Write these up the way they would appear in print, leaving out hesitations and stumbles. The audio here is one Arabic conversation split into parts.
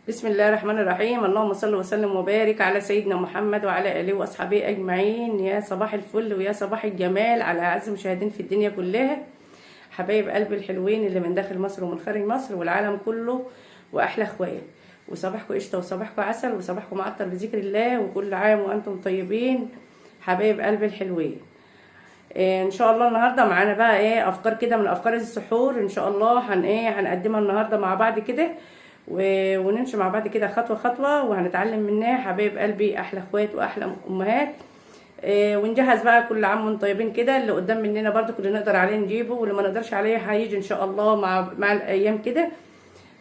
بسم الله الرحمن الرحيم. اللهم صل وسلم وبارك على سيدنا محمد وعلى اله واصحابه اجمعين. يا صباح الفل ويا صباح الجمال على اعز مشاهدين في الدنيا كلها، حبايب قلبي الحلوين اللي من داخل مصر ومن خارج مصر والعالم كله، واحلى اخوات. وصباحكم قشطه وصباحكم عسل وصباحكم معطر بذكر الله، وكل عام وانتم طيبين حبايب قلبي الحلوين. ان شاء الله النهارده معانا بقى افكار كده من افكار السحور. ان شاء الله هنقدمها النهارده مع بعض كده، ونمشي مع بعض كده خطوه خطوه، وهنتعلم منها حبايب قلبي احلى اخوات واحلى امهات. ونجهز بقى كل عام وانتم طيبين كده. اللي قدام مننا برضو اللي نقدر عليه نجيبه، واللي ما نقدرش عليه هيجي ان شاء الله مع الايام كده.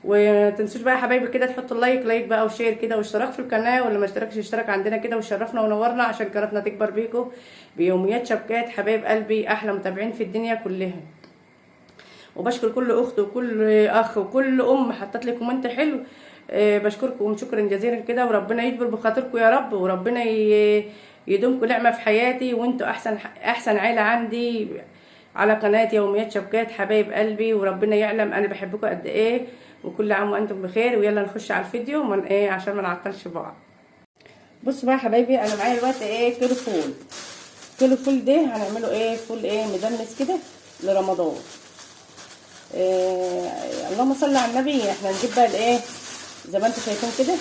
ومتنسوش بقى يا حبايبي كده تحطوا لايك بقى وشير كده واشتراك في القناه، واللي ما اشتركش اشترك عندنا كده وشرفنا ونورنا عشان قناتنا تكبر بيكم بيوميات شبكات. حبايب قلبي احلى متابعين في الدنيا كلها. وبشكر كل اخت وكل اخ وكل ام حطت لي كومنت حلو. بشكركم شكرا جزيلا كده، وربنا يجبر بخاطركم يا رب، وربنا يدومكم نعمه في حياتي، وانتوا احسن عيله عندي على قناه يوميات شبكات حبايب قلبي. وربنا يعلم انا بحبكم قد ايه، وكل عام وانتم بخير. ويلا نخش على الفيديو من عشان ما نعطلش بعض. بصوا بقى يا حبايبي، انا معايا دلوقتي كيلو فول. كيلو فول ده هنعمله فول مدمس كده لرمضان. اللهم صل على النبي. احنا نجيب بقى زي ما انتم شايفين كده.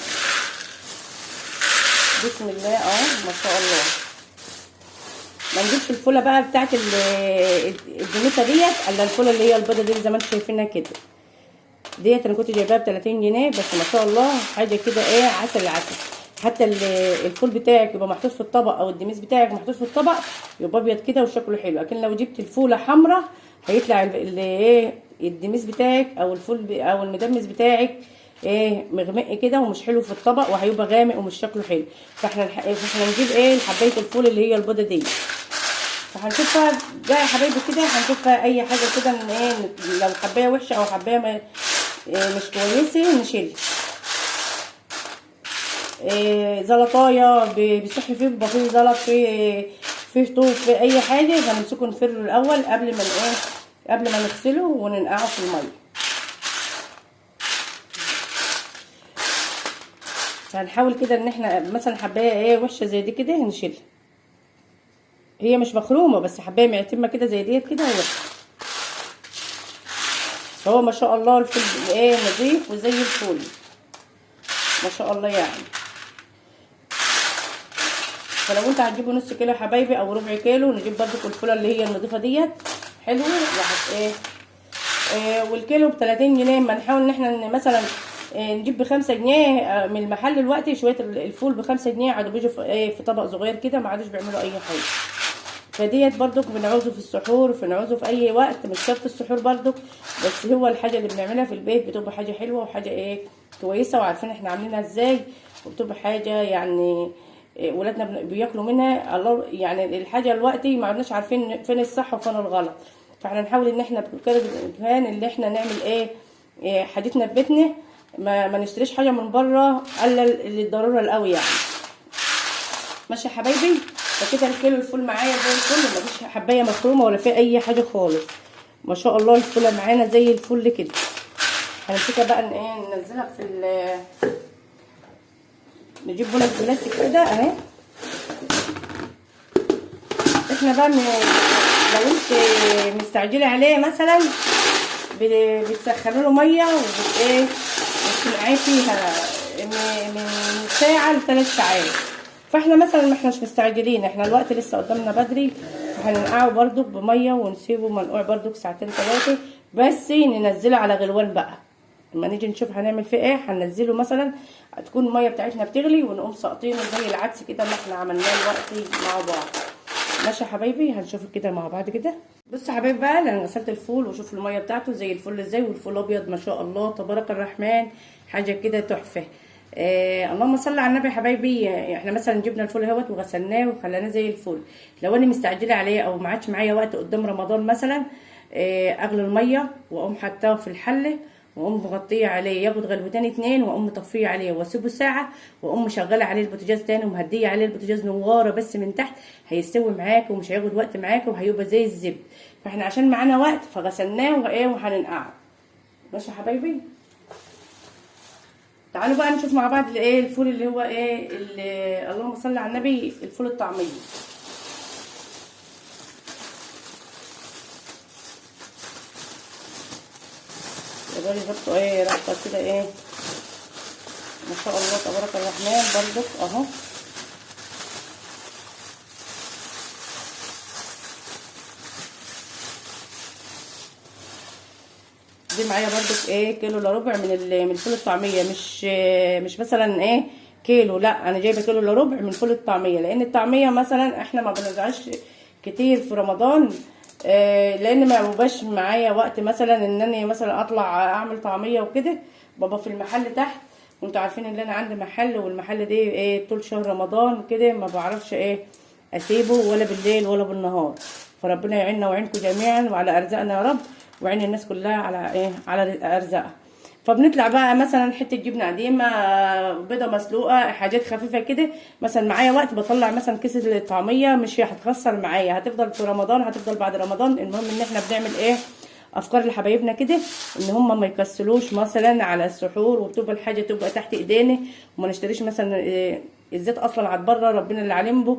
بسم الله ما شاء الله. ما نجيبش الفوله بقى بتاعت الدنيسه ديت، الا الفوله اللي هي البيضه دي زي ما انتم شايفينها كده. ديت انا كنت جايباها ب 30 جنيه بس، ما شاء الله حاجه كده عسل العسل. حتى الفول بتاعك يبقى محطوط في الطبق، او الدميس بتاعك محطوط في الطبق يبقى ابيض كده وشكله حلو. لكن لو جبت الفوله حمراء هيطلع الدميس بتاعك او الفول او المدمس بتاعك مغمق كده ومش حلو في الطبق، وهيبقى غامق ومش شكله حلو. فاحنا نجيب حبايه الفول اللي هي البيضه دي. فهنشوفها بقى يا حبايبي كده، هنشوفها اي حاجه كده لو حبايه وحشه او حبايه مش كويسه نشيلها. زلطايه بيصح فيه، بيبقى فيه زلط، فيه طوب، في اي حاجه هنمسكه نفره الاول قبل ما نغسله وننقعه في الميه. هنحاول كده ان احنا مثلا حبايه وحشه زي دي كده هنشيلها. هي مش مخرومه بس حبايه معتمه كده زي ديت كده وحشه. فهو ما شاء الله الفول نظيف وزي الفل ما شاء الله يعني. فلو انت هتجيبوا نص كيلو يا حبايبي او ربع كيلو، نجيب برضو الفوله اللي هي النظيفه ديت حلوه. والكيلو ب 30 جنيه. ما نحاول ان احنا مثلا نجيب ب5 جنيه من المحل دلوقتي. شويه الفول ب5 جنيه عادوا بيجوا في طبق صغير كده، ما عادوش بيعملوا اي حاجه. فديت برضك بنعوزه في السحور، بنعوزه في اي وقت، مش شرط السحور برضك، بس هو الحاجه اللي بنعملها في البيت بتبقى حاجه حلوه وحاجه كويسه، وعارفين احنا عاملينها ازاي، وبتبقى حاجه يعني ولادنا بياكلوا منها. الله يعني الحاجه دلوقتي ما عدناش عارفين فين الصح وفين الغلط. فاحنا نحاول ان احنا بقدر الامكان اللي احنا نعمل حاجتنا في بيتنا، ما نشتريش حاجه من بره الا للضروره القوي يعني. ماشي يا حبايبي. فكده الكيلو الفول معايا زي الفل، مفيش حبايه مفرومه ولا في اي حاجه خالص. ما شاء الله الفوله معانا زي الفل كده. هنمسكها بقى ننزلها نجيب بوله بلاستيك كده اهي. احنا بقى لو انت مستعجله عليه مثلا بتسخنوا له ميه وبتنقعيه فيها من ساعه ل3 ساعات. فاحنا مثلا ما احناش مستعجلين، احنا الوقت لسه قدامنا بدري، فهننقعه برضو بميه ونسيبه منقوع برضو ساعتين 3، بس ننزله على غلوان بقى. لما نيجي نشوف هنعمل فيه هننزله مثلا تكون الميه بتاعتنا بتغلي، ونقوم ساقطينه زي العدس كده اللي احنا عملناه دلوقتي مع بعض. ماشي يا حبايبي. هنشوف كده مع بعض كده. بصوا يا حبايبي بقى، انا غسلت الفول وشوف الميه بتاعته زي الفل ازاي، والفول ابيض ما شاء الله تبارك الرحمن، حاجه كده تحفه. اللهم صل على النبي يا حبايبي. احنا مثلا جبنا الفول اهوت وغسلناه وخليناه زي الفل. لو انا مستعجله عليه او ما عادش معايا وقت قدام رمضان مثلا، اغلي الميه واقوم حطاه في الحله، واقوم مغطيه عليه ياخد غلوتين 2، واقوم مطفيه عليه واسيبه ساعه، واقوم مشغله عليه البوتاجاز تاني ومهديه عليه البوتاجاز نواره بس من تحت. هيستوي معاك ومش هياخد وقت معاك وهيبقى زي الزبد. فاحنا عشان معانا وقت فغسلناه وهننقعه. ماشي يا حبايبي. تعالوا بقى نشوف مع بعض الايه الفول اللي هو ايه اللي اللهم صل على النبي، الفول الطعميه. يقدر يحطوا ايه ربطه كده ايه ما شاء الله تبارك الرحمن برضك اهو. دي معايا برضك ايه كيلو الا ربع من فول الطعميه، مش مثلا ايه كيلو، لا انا جايبه كيلو الا ربع من فول الطعميه، لان الطعميه مثلا احنا ما بنزعش كتير في رمضان، لان ما بيبقاش معايا وقت مثلا ان انا مثلا اطلع اعمل طعميه وكده، بابا في المحل تحت، وانتوا عارفين ان انا عندي محل، والمحل ده ايه طول شهر رمضان كده ما بعرفش ايه اسيبه ولا بالليل ولا بالنهار. فربنا يعيننا ويعينكم جميعا وعلى ارزاقنا يا رب، وعين الناس كلها على ايه على ارزاقها. فبنطلع بقى مثلا حته جبنه قديمه، بيضه مسلوقه، حاجات خفيفه كده. مثلا معايا وقت بطلع مثلا كيس الطعميه، مش هتخسر معايا، هتفضل في رمضان، هتفضل بعد رمضان. المهم ان احنا بنعمل ايه افكار لحبايبنا كده، ان هم ما يكسلوش مثلا على السحور، وتبقى الحاجه تبقى تحت ايدينا، وما نشتريش مثلا الزيت اصلا عاد بره ربنا اللي علم به،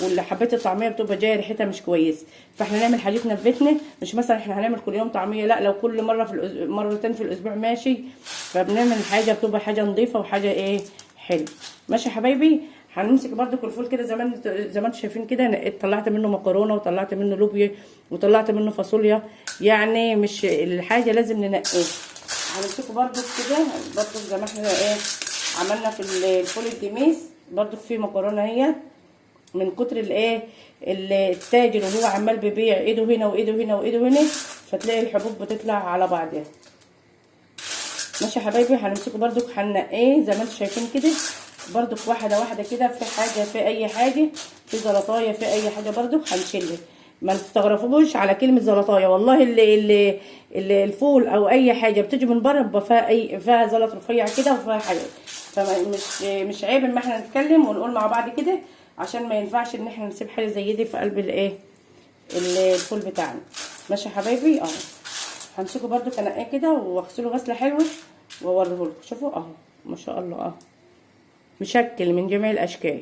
واللي حبيت الطعميه بتبقى جايه ريحتها مش كويس. فاحنا نعمل حاجتنا في بيتنا، مش مثلا احنا هنعمل كل يوم طعميه، لا، لو كل مره في مرتين في الاسبوع ماشي. فبنعمل حاجه بتبقى حاجه نظيفه وحاجه ايه حلو. ماشي يا حبايبي. هنمسك برده الفول كده زي ما انتم شايفين كده، طلعت منه مكرونه، وطلعت منه لوبيا، وطلعت منه فاصوليا، يعني مش الحاجه لازم ننقيها. هنمسكه برده كده برده زي ما احنا ايه عملنا في الفول الدميس، برده في مكرونه اهي. من كتر الايه التاجر وهو عمال بيبيع ايده هنا وايده هنا وايده هنا، فتلاقي الحبوب بتطلع على بعضها. ماشي يا حبايبي. هنمسكه برده هننقيه زي ما انتم شايفين كده، برده واحده واحده كده، في حاجه في اي حاجه، في زلطايه في اي حاجه برده هنشيلها. ما تستغربوش على كلمه زلطايه، والله اللي الفول او اي حاجه بتيجي من بره بيبقى فيها زلط رفيع كده وفيها حاجه. فمش عيب ان احنا نتكلم ونقول مع بعض كده، عشان ما ينفعش ان احنا نسيب حاجه زي دي في قلب الايه الفول بتاعنا. ماشي يا حبايبي. اهو همسكه برده كنقاه كده واغسله غسله حلوه واوريه لكم. شوفوا اهو ما شاء الله اهو مشكل من جميع الاشكال.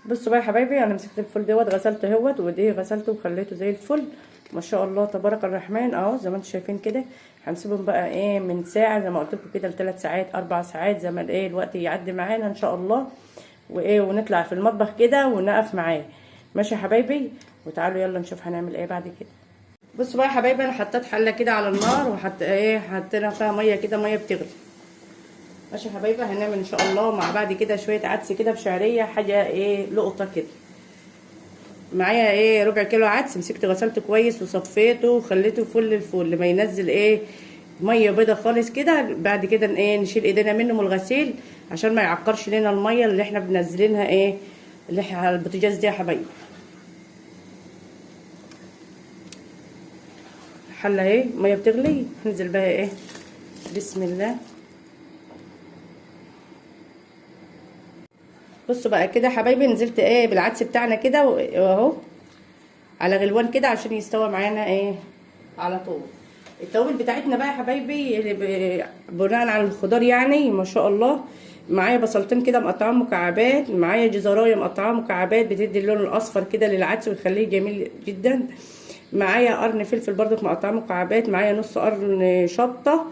بصوا بقى يا حبايبي، انا مسكت الفول دوت غسلته اهوت، ودي غسلته وخليته زي الفل ما شاء الله تبارك الرحمن اهو زي ما انتم شايفين كده. هنسيبهم بقى ايه من ساعه زي ما قلت لكم كده ل3 ساعات 4 ساعات، زي ما الايه الوقت يعدي معانا ان شاء الله، وايه ونطلع في المطبخ كده ونقف معاه. ماشي يا حبايبي. وتعالوا يلا نشوف هنعمل ايه بعد كده. بصوا بقى يا حبايبي، انا حطيت حله كده على النار، حطينا فيها ميه كده، ميه بتغلي. ماشي يا حبايبي. هنعمل ان شاء الله مع بعض كده شويه عدس كده بشعريه، حاجه ايه لقطه كده. معايا ايه ربع كيلو عدس، مسكته غسلته كويس وصفيته وخليته فل الفل لما ينزل ايه ميه بيضه خالص كده. بعد كده ايه نشيل ايدينا منه من الغسيل عشان ما يعكرش لنا الميه اللي احنا بننزلينها ايه اللي احنا على البوتاجاز دي يا حبايبي. حله اهي ميه بتغلي، هنزل بها ايه بسم الله. بصوا بقى كده يا حبايبي، نزلت ايه بالعدس بتاعنا كده اهو على غلوان كده عشان يستوى معانا ايه على طول. التوابل بتاعتنا بقى يا حبايبي بناء على الخضار يعني ما شاء الله. معايا بصلتين كده مقطعاهم مكعبات، معايا جزرايه مقطعاها مكعبات بتدي اللون الاصفر كده للعدس ويخليه جميل جدا. معايا قرن فلفل برضك مقطعاه مكعبات، معايا نص قرن شطه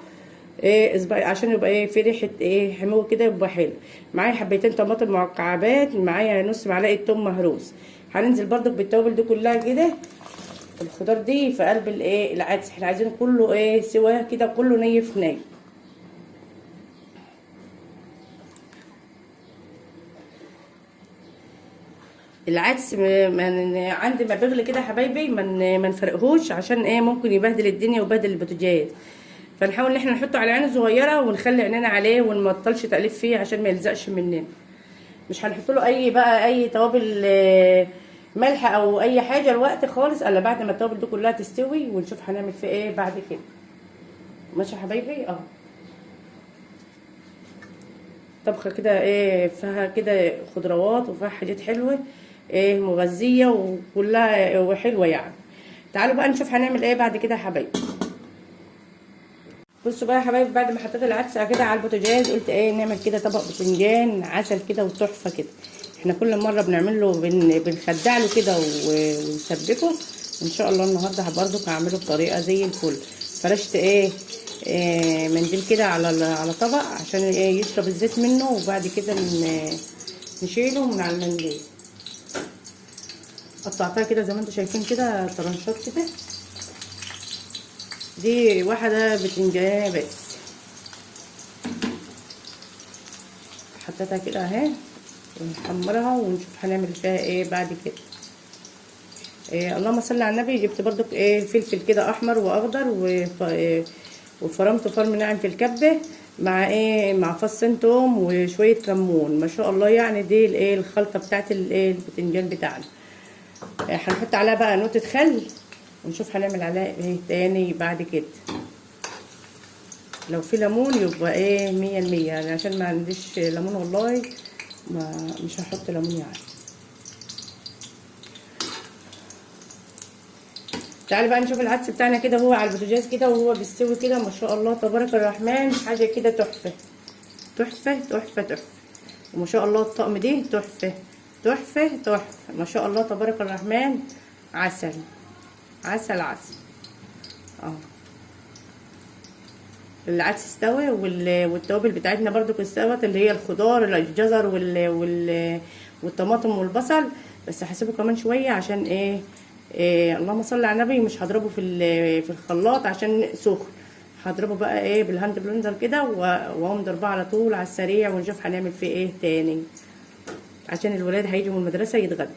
ايه عشان يبقى ايه في ريحه ايه حمو كده يبقى حلو. معايا حبيتين طماطم مكعبات، معايا نص معلقه توم مهروس. هننزل برضك بالتوابل دي كلها كده، الخضار دي في قلب الايه العدس. احنا عايزين كله ايه سوا كده، كله ني في ني. العدس عندي ما بيغلي كده يا حبايبي ما نفرقهوش، عشان ايه ممكن يبهدل الدنيا ويبهدل البوتاجاز. فنحاول ان احنا نحطه على عين صغيره ونخلي عينينا عليه ونمطلش تقليب فيه عشان ما يلزقش مننا. مش هنحط له اي توابل ملح او اي حاجه الوقت خالص الا بعد ما التوابل دي كلها تستوي، ونشوف هنعمل فيه ايه بعد كده. ماشي يا حبايبي. اهو طبخه كده ايه فيها كده خضروات وفيها حاجات حلوه ايه مغذيه وكلها وحلوه يعني. تعالوا بقى نشوف هنعمل ايه بعد كده يا حبايبي. بصوا بقى يا حبايبي، بعد ما حطيت العدس كده على البوتاجاز قلت ايه نعمل كده طبق بتنجان عسل كده وتحفه كده. احنا كل مره بنعمل له بنخدع له كده ونسبكه. ان شاء الله النهارده برضك هعمله بطريقه زي الفل. فرشت منديل كده على طبق عشان ايه يشرب الزيت منه، وبعد كده نشيله من على المنديل. قطعتها كده زي ما انتم شايفين كده طرنشات كده. دي واحده بتنجان بس، حطيتها كده اهي ونحمرها ونشوف هنعمل فيها ايه بعد كده. اللهم صل على النبي. جبت برضك فلفل كده احمر واخضر وفرمته فرم ناعم في الكبه مع فصين توم وشويه كمون. ما شاء الله يعني دي الخلطه بتاعت البتنجان بتاعنا. هنحط عليها بقى نقطه خل ونشوف هنعمل عليها ايه تاني بعد كده. لو في ليمون يبقى 100%، يعني عشان ما عنديش ليمون والله مش هحط ليمون يعني. تعالي بقى نشوف العدس بتاعنا كده هو على البوتاجاز كده وهو بيستوي كده. ما شاء الله تبارك الرحمن، حاجه كده تحفه تحفه تحفه تحفه. وما شاء الله الطقم دي تحفه تحفه تحفه. ما شاء الله تبارك الرحمن. عسل عسل عسل اهو. العدس استوى والتوابل بتاعتنا برضو استوت، اللي هي الخضار الجزر والطماطم والبصل. بس هسيبه كمان شويه عشان اللهم صل على النبي. مش هضربه في الخلاط عشان سخن. هضربه بقى بالهاند بلندر كده واقوم ضربه على طول على السريع، ونشوف هنعمل فيه ايه تاني عشان الولاد هيجوا من المدرسه يتغدوا.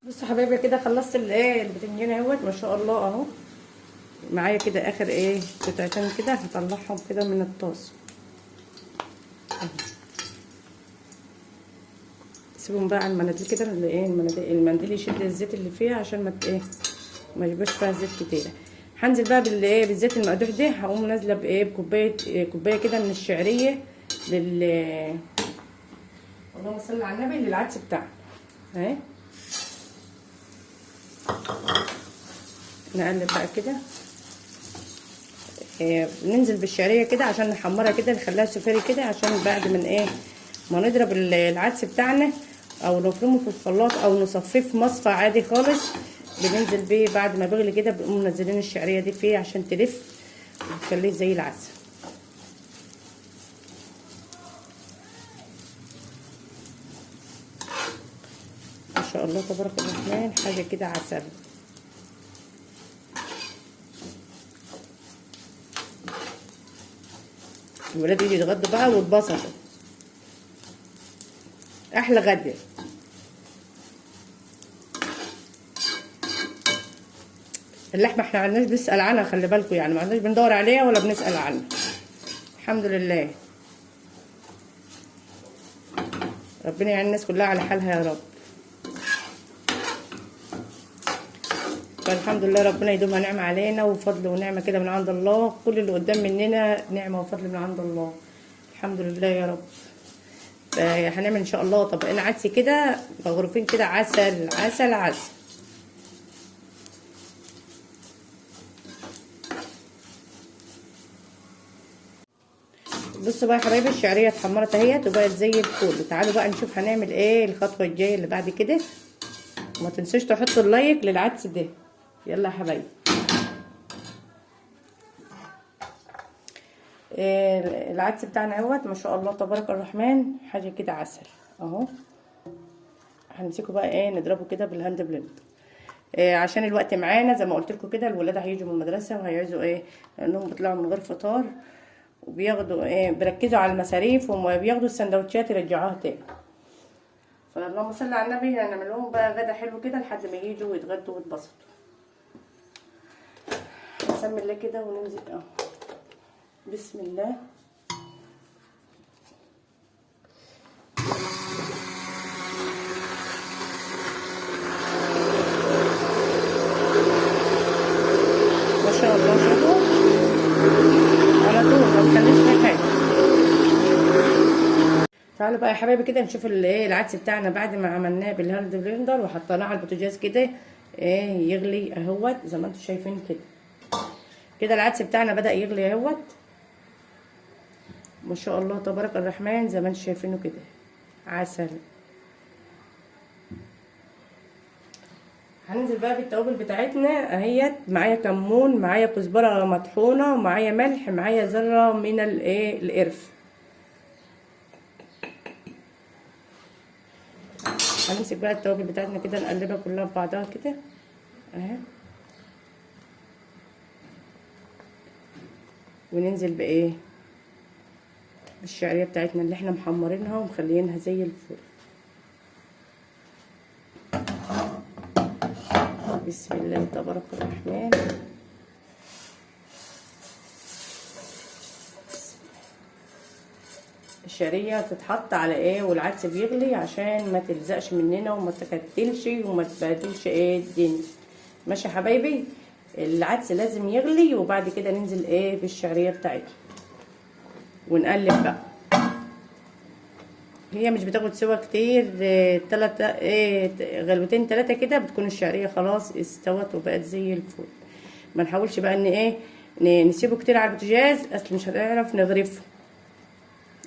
بصوا حبايبي كده خلصت البتنجان اهوت. ما شاء الله اهو معايا كده اخر قطعتين كده. هطلعهم كده من الطاسه. سيبهم بقى على المناديل كده، المنديل يشد الزيت اللي فيها عشان ما يبقاش فيها زيت كتير. هنزل بقى بالزيت المقدوح ده. هقوم نازله كوبايه كده من الشعريه اللهم صل على النبي للعدس بتاعنا اهي. نقلب بقى كده. ننزل بالشعريه كده عشان نحمرها كده، نخليها سفاري كده عشان بعد ما نضرب العدس بتاعنا او نفرمه في الخلاط او نصفيه في مصفى عادي خالص. بننزل بيه بعد ما بيغلي كده، بنقوم منزلين الشعريه دي فيه عشان تلف وتخليه زي العسل. ما شاء الله تبارك الرحمن، حاجه كده عسل. الولاد يجوا يتغدوا بقى واتبسطوا. احلى غدا. اللحمه احنا عندناش بنسال عنها، خلي بالكم يعني ما عندناش بندور عليها ولا بنسال عنها. الحمد لله. ربنا يعين الناس كلها على حالها يا رب. فالحمد لله ربنا يدومها نعمه علينا وفضل ونعمه كده من عند الله. كل اللي قدام مننا نعمه وفضل من عند الله. الحمد لله يا رب. هنعمل ان شاء الله طبقين عدس كده مغروفين كده عسل عسل عسل. بصوا بقى يا حبايبي، الشعريه اتحمرت اهيت وبقت زي الفل. تعالوا بقى نشوف هنعمل ايه الخطوه الجايه اللي بعد كده. وما تنسوش تحطوا اللايك للعدس ده. يلا يا حبايبي. العدس بتاعنا اهوت ما شاء الله تبارك الرحمن، حاجه كده عسل اهو. هنمسكه بقى نضربه كده بالهاند بلندر عشان الوقت معانا. زي ما قلت لكم كده الولاد هيجوا من المدرسه وهيعوزوا لانهم بيطلعوا من غير فطار، وبياخدوا بيركزوا على المصاريف وبياخدوا السندوتشات يرجعوها تاني. فاللهم صل على النبي. هنعمل لهم بقى غدا حلو كده لحد ما يجوا ويتغدوا ويتبسطوا. نسمي الله كده وننزل اهو. بسم الله. ما شاء الله شوفوا على طول ما تخليش فيه حاجه. تعالوا بقى يا حبايبي كده نشوف العدس بتاعنا بعد ما عملناه بالهاند بلندر وحطيناه على البوتاجاز كده يغلي اهوت زي ما انتم شايفين كده. كده العدس بتاعنا بدأ يغلي اهوت، ما شاء الله تبارك الرحمن زي ما انتم شايفينه كده عسل. هننزل بقى بالتوابل بتاعتنا اهيت. معايا كمون، معايا كزبره مطحونه، معايا ملح، معايا ذره من القرف. هنمسك بقى التوابل بتاعتنا كده نقلبها كلها في بعضها كده اهي، وننزل بايه بالشعريه بتاعتنا اللي احنا محمرينها ومخليينها زي الفل. بسم الله تبارك الرحمن. الشعريه تتحط على ايه والعدس بيغلي عشان ما تلزقش مننا وما تكتلش وما تبهدلش ايه الدنيا. ماشي يا حبايبي، العدس لازم يغلي وبعد كده ننزل ايه بالشعريه بتاعتنا ونقلب بقى. هي مش بتاخد سوا كتير، غلوتين 3 كده بتكون الشعريه خلاص استوت وبقت زي الفل. ما نحاولش بقى ان نسيبه كتير على البوتاجاز، اصل مش هنعرف نغرفه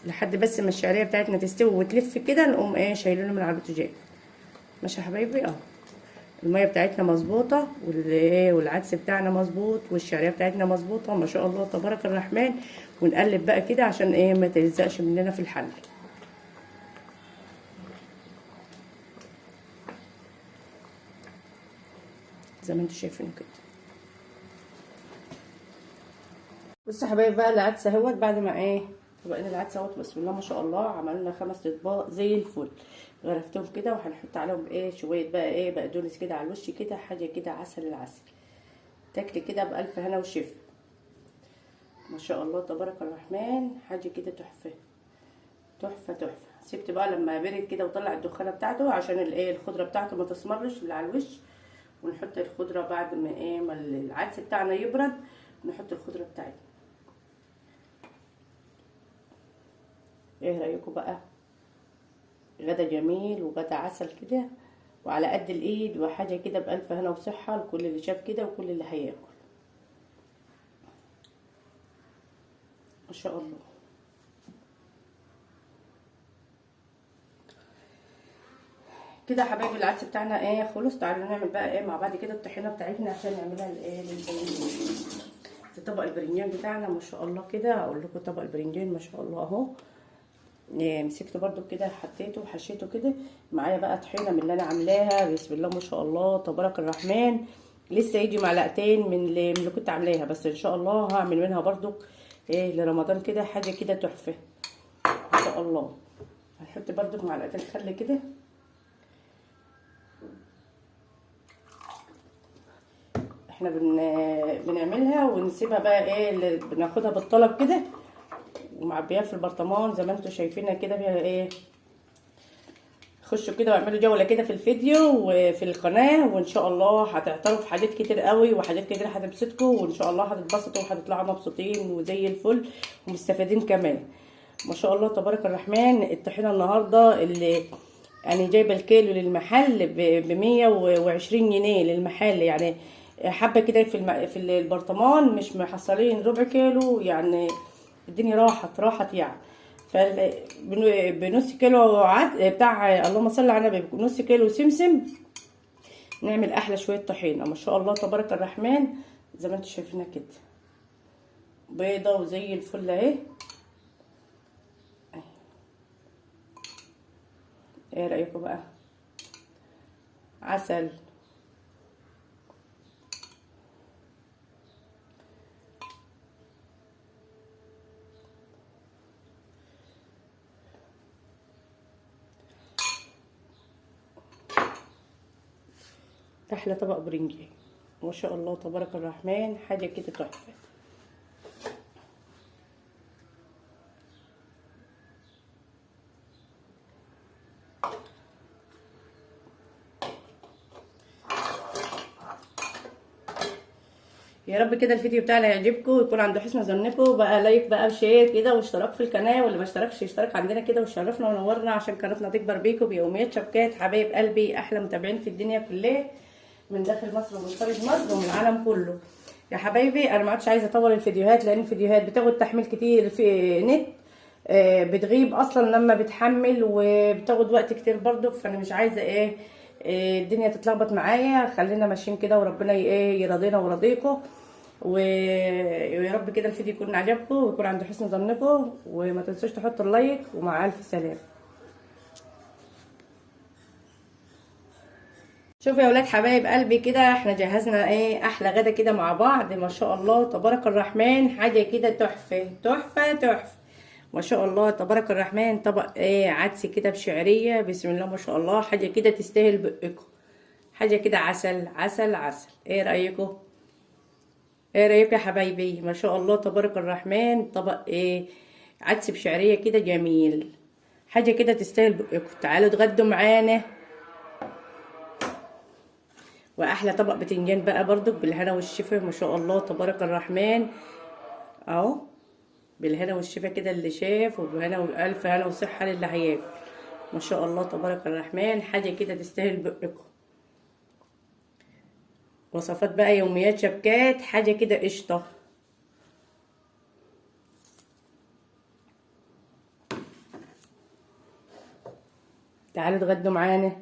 لحد بس ما الشعريه بتاعتنا تستوي وتلف كده، نقوم شايلينه من على البوتاجاز. ماشي يا حبايبي الميه بتاعتنا مظبوطه والعدس بتاعنا مظبوط والشعريه بتاعتنا مظبوطه ما شاء الله تبارك الرحمن. ونقلب بقى كده عشان ما تلزقش مننا في الحل. زي ما انتم شايفين كده. بصوا يا حبايبي بقى العدس اهوت بعد ما طبقنا العدس اهوت بسم الله ما شاء الله، عملنا 5 اطباق زي الفل. غرفتهم كده وهنحط عليهم شويه بقى بقدونس كده على الوش كده، حاجه كده عسل العسل. تاكلي كده بألف هنا وشفا. ما شاء الله تبارك الرحمن، حاجه كده تحفه تحفه تحفه. سبت بقى لما برد كده وطلع الدخانه بتاعته عشان الخضره بتاعته ما تسمرش اللي على الوش. ونحط الخضره بعد ما العدس بتاعنا يبرد، نحط الخضره بتاعتنا. ايه رايكم بقى؟ غدا جميل وغدا عسل كده وعلى قد الايد وحاجه كده بألف هنا وصحه لكل اللي شاف كده وكل اللي هياكل. ما شاء الله. كده يا حبايبي العدس بتاعنا خلص. تعالوا نعمل بقى مع بعض كده الطحينه بتاعتنا عشان نعملها للبرنجان. طبق البرنجان بتاعنا ما شاء الله كده. اقول لكم طبق البرنجان ما شاء الله اهو. مسكته برده كده حطيته وحشيته كده. معايا بقى طحينه من اللي انا عاملاها بسم الله ما شاء الله تبارك الرحمن. لسه يجي معلقتين من اللي كنت عاملاها، بس ان شاء الله هعمل منها برده لرمضان كده حاجه كده تحفه ان شاء الله. هنحط برده معلقتين خل كده. احنا بنعملها ونسيبها بقى بناخدها بالطلب كده ومعبيها في البرطمان زي ما انتم شايفينها كده. فيها خشوا كده واعملوا جوله كده في الفيديو وفي القناه، وان شاء الله هتعترفوا في حاجات كتير قوي وحاجات كتير هتبسطكم، وان شاء الله هتتبسطوا وهتطلعوا مبسوطين وزي الفل ومستفيدين كمان. ما شاء الله تبارك الرحمن. الطحينه النهارده اللي يعني جايبه الكيلو للمحل ب 120 جنيه للمحل، يعني حبه كده في البرطمان مش محصلين ربع كيلو، يعني الدنيا راحت يعني. بنص كيلو بتاع اللهم صل على النبي، نص كيلو سمسم نعمل احلى شويه طحينه. ما شاء الله تبارك الرحمن زي ما انتم شايفينها كده بيضه وزي الفل اهي. ايه رايكم بقى؟ عسل. احلى طبق برنجان ما شاء الله تبارك الرحمن، حاجه كده تحفه. يا رب كده الفيديو بتاعنا يعجبكم ويكون عند حسن ظنكم. بقى لايك بقى وشير كده واشتراك في القناه، واللي ما اشتركش يشترك عندنا كده وشرفنا ونورنا عشان قناتنا تكبر بيكم بيوميات شبكات. حبايب قلبي احلى متابعين في الدنيا كلها من داخل مصر ومن خارج مصر ومن العالم كله. يا حبايبي انا ما عادش عايزه اطول الفيديوهات، لان الفيديوهات بتاخد تحميل كتير في نت، بتغيب اصلا لما بتحمل، وبتاخد وقت كتير برضو. فانا مش عايزه الدنيا تتلخبط معايا. خلينا ماشيين كده، وربنا يرضينا ويرضيكم. ويا رب كده الفيديو يكون عجبكم ويكون عند حسن ظنكم، وما تنسوش تحطوا اللايك. ومع الف سلامه. شوفوا يا ولاد حبايب قلبي كده، احنا جهزنا احلى غدا كده مع بعض. ما شاء الله تبارك الرحمن، حاجه كده تحفه تحفه تحفه. ما شاء الله تبارك الرحمن. طبق عدس كده بشعريه، بسم الله ما شاء الله، حاجه كده تستاهل بقكم. حاجه كده عسل عسل عسل. ايه رايكم؟ ايه رايكم يا حبايبي؟ ما شاء الله تبارك الرحمن. طبق عدس بشعريه كده جميل، حاجه كده تستاهل بقكم. تعالوا اتغدوا معانا. واحلى طبق بتنجان بقى برضك بالهنا والشفا. ما شاء الله تبارك الرحمن اهو، بالهنا والشفا كده اللي شاف، وبهنا والف هنا وصحه للي هياكل. ما شاء الله تبارك الرحمن، حاجه كده تستاهل بقكم. وصفات بقى يوميات شبكات، حاجه كده قشطه. تعالوا اتغدوا معانا.